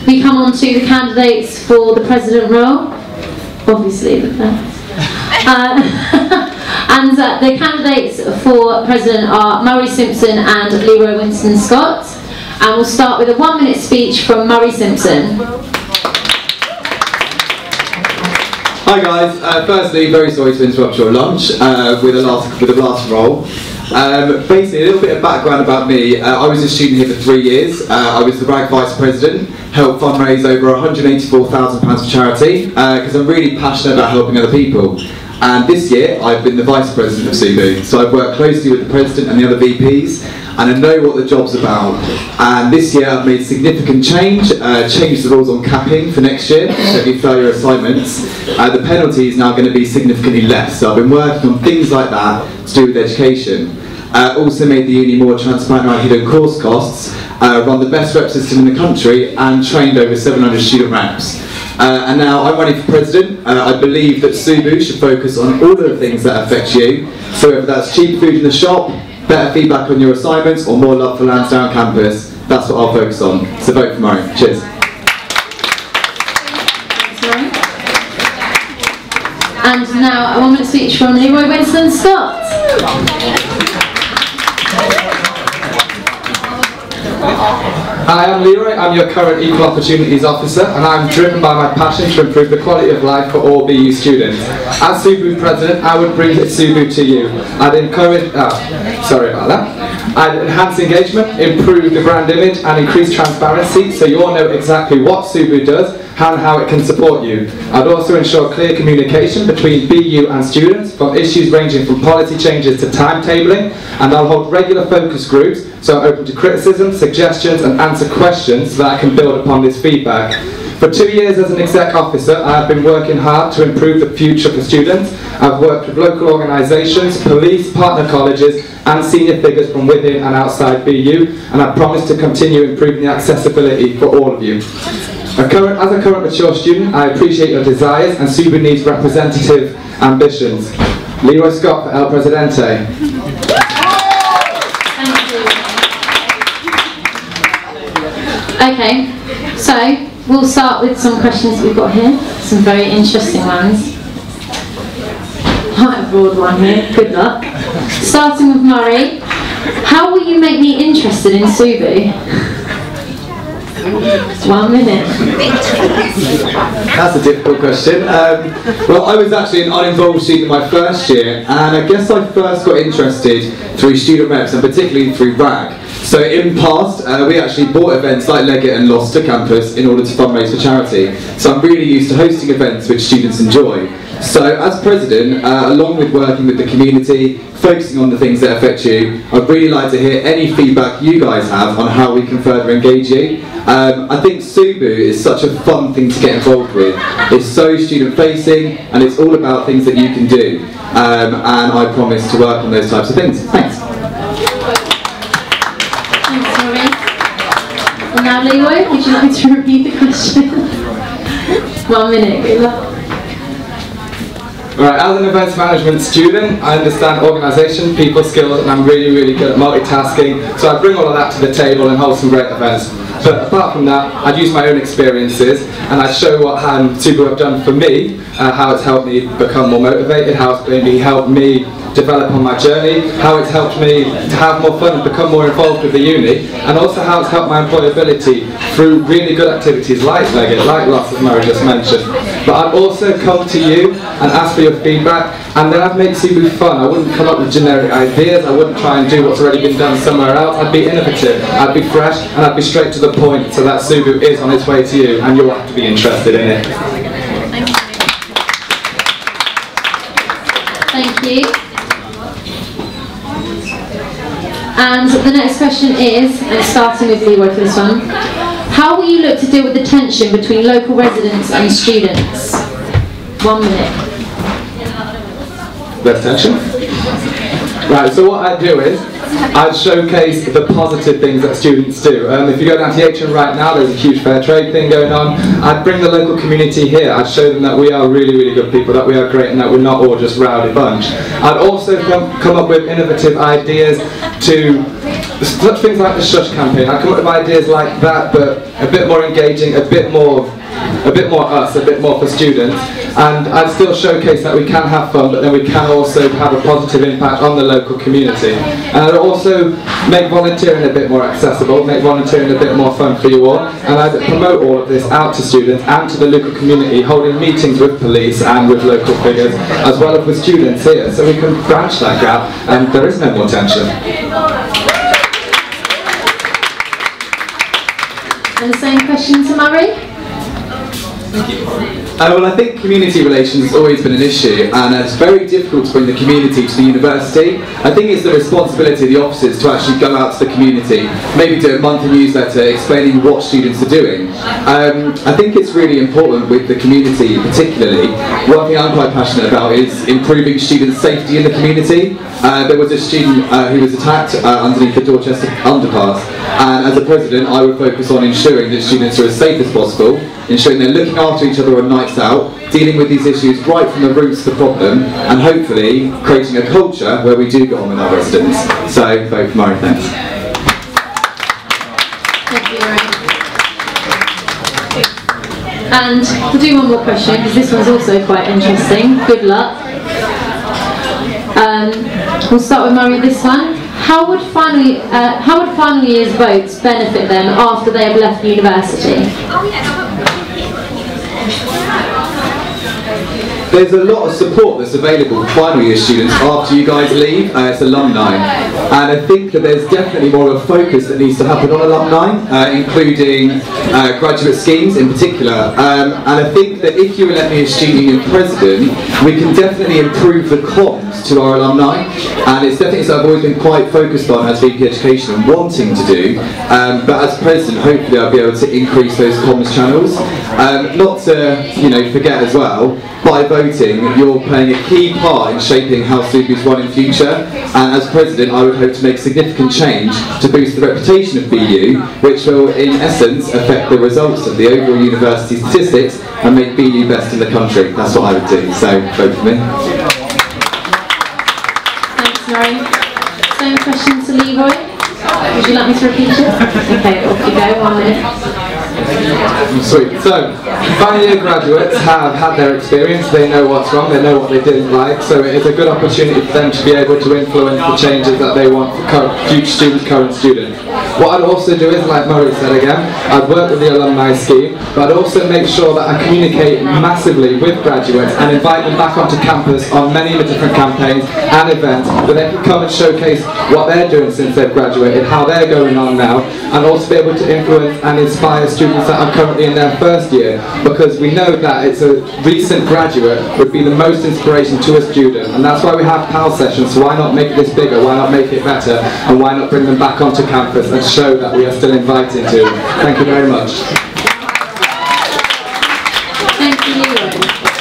we come on to the candidates for the president role. Obviously, the and the candidates for president are Murray Simpson and Leroy Winston Scott. And we'll start with a 1-minute speech from Murray Simpson. Hi guys, firstly very sorry to interrupt your lunch with the last role. Basically a little bit of background about me. I was a student here for 3 years. I was the RAG Vice President, helped fundraise over £184,000 for charity because I'm really passionate about helping other people. And this year I've been the Vice President of SUBU, so I've worked closely with the President and the other VPs, and I know what the job's about. And this year I've made significant change, changed the rules on capping for next year, so if you fail your assignments, the penalty is now going to be significantly less. So I've been working on things like that to do with education. Also made the uni more transparent around hidden course costs, run the best rep system in the country, and trained over 700 student reps. And now I'm running for president. I believe that SUBU should focus on all of the things that affect you. So whether that's cheap food in the shop, better feedback on your assignments, or more love for Lansdowne campus, that's what I'll focus on. So vote for Murray. Cheers. And now a 1-minute speech from Leroy Winston Scott. Hi, I'm Leroy, I'm your current Equal Opportunities Officer, and I'm driven by my passion to improve the quality of life for all BU students. As SUBU President, I would bring SUBU to you. I'd encourage, I'd enhance engagement, improve the brand image, and increase transparency so you all know exactly what SUBU does and how it can support you. I'd also ensure clear communication between BU and students from issues ranging from policy changes to timetabling, and I'll hold regular focus groups so I'm open to criticism, suggestions and answer questions so that I can build upon this feedback. For 2 years as an exec officer, I have been working hard to improve the future for students. I've worked with local organisations, police, partner colleges and senior figures from within and outside BU, and I promise to continue improving the accessibility for all of you. As a current mature student, I appreciate your desires and SUBU needs representative ambitions. Leroy Scott for El Presidente. Okay, so we'll start with some questions we've got here. Some very interesting ones. Quite a broad one here, good luck. Starting with Murray, how will you make me interested in SUBU? 1 minute. That's a difficult question. Well, I was actually an uninvolved student in my first year, and I guess I first got interested through student reps and particularly through RAG. So in the past, we actually bought events like Leggett and Lost to campus in order to fundraise for charity. So I'm really used to hosting events which students enjoy. So as president, along with working with the community, focusing on the things that affect you, I'd really like to hear any feedback you guys have on how we can further engage you. I think SUBU is such a fun thing to get involved with. It's so student facing and it's all about things that you can do. And I promise to work on those types of things. Thanks. Thanks, Murray. And now Leroy, would you like to repeat the question? 1 minute, good luck. Right, as an events management student, I understand organisation, people skills, and I'm really, really good at multitasking. So I bring all of that to the table and hold some great events. But apart from that, I'd use my own experiences and I'd show what SUBU have done for me, how it's helped me become more motivated, how it's maybe helped me develop on my journey, how it's helped me to have more fun and become more involved with the uni, and also how it's helped my employability through really good activities like Leggett, like Ross, as Murray just mentioned. But I'd also come to you and ask for your feedback, and then I'd make SUBU fun. I wouldn't come up with generic ideas, I wouldn't try and do what's already been done somewhere else. I'd be innovative, I'd be fresh, and I'd be straight to the point so that SUBU is on its way to you and you'll have to be interested in it. Thank you. And the next question is, and starting with Leroy for this one, how will you look to deal with the tension between local residents and students? 1 minute. Less tension? Right, so what I'd do is, I'd showcase the positive things that students do. If you go down to the atrium right now, there's a huge fair trade thing going on. I'd bring the local community here. I'd show them that we are really, really good people, that we are great, and that we're not all just rowdy bunch. I'd also come up with innovative ideas to such things like the Shush campaign. I come up with ideas like that, but a bit more engaging, a bit more us, a bit more for students, and I'd still showcase that we can have fun, but then we can also have a positive impact on the local community. And I'd also make volunteering a bit more accessible, make volunteering a bit more fun for you all, and I'd promote all of this out to students and to the local community, holding meetings with police and with local figures, as well as with students here, so we can branch that gap and there is no more tension. And the same question to Murray? Thank you. Well, I think community relations has always been an issue, and it's very difficult to bring the community to the university. I think it's the responsibility of the officers to actually go out to the community, maybe do a monthly newsletter explaining what students are doing. I think it's really important with the community particularly. One thing I'm quite passionate about is improving student safety in the community. There was a student who was attacked underneath the Dorchester underpass, and as a president I would focus on ensuring that students are as safe as possible, ensuring they're looking after each other on nights out, dealing with these issues right from the roots of the problem, and hopefully creating a culture where we do get on with our residents. So, vote for Murray, thanks. Thank you, Murray. And we'll do one more question, because this one's also quite interesting. Good luck. We'll start with Murray this one. How would final year's votes benefit them after they have left university? There's a lot of support that's available for final year students after you guys leave. It's alumni, and I think that there's definitely more of a focus that needs to happen on alumni, including graduate schemes in particular. And I think that if you elect me as student union president, we can definitely improve the comms to our alumni, and it's definitely something I've always been quite focused on as VP Education and wanting to do. But as president, hopefully I'll be able to increase those comms channels. Not to forget as well, by voting, you're playing a key part in shaping how SUBU's run in future, and as President I would hope to make significant change to boost the reputation of BU, which will in essence affect the results of the overall university statistics and make BU best in the country. That's what I would do, so vote for me. Thanks, Murray. Same question to Leroy. Would you like me to repeat it? Okay, off you go, 1 minute. Sweet. So, final year graduates have had their experience, they know what's wrong, they know what they didn't like, so it is a good opportunity for them to be able to influence the changes that they want for future students, current students. What I'd also do is, like Murray said again, I'd work with the alumni scheme, but I'd also make sure that I communicate massively with graduates and invite them back onto campus on many different campaigns and events where they can come and showcase what they're doing since they've graduated, how they're going on now, and also be able to influence and inspire students that are currently in their first year, because we know that it's a recent graduate would be the most inspiration to a student, and that's why we have PAL sessions. So why not make this bigger, why not make it better, and why not bring them back onto campus and show that we are still invited to. Thank you very much. Thank you, Leroy.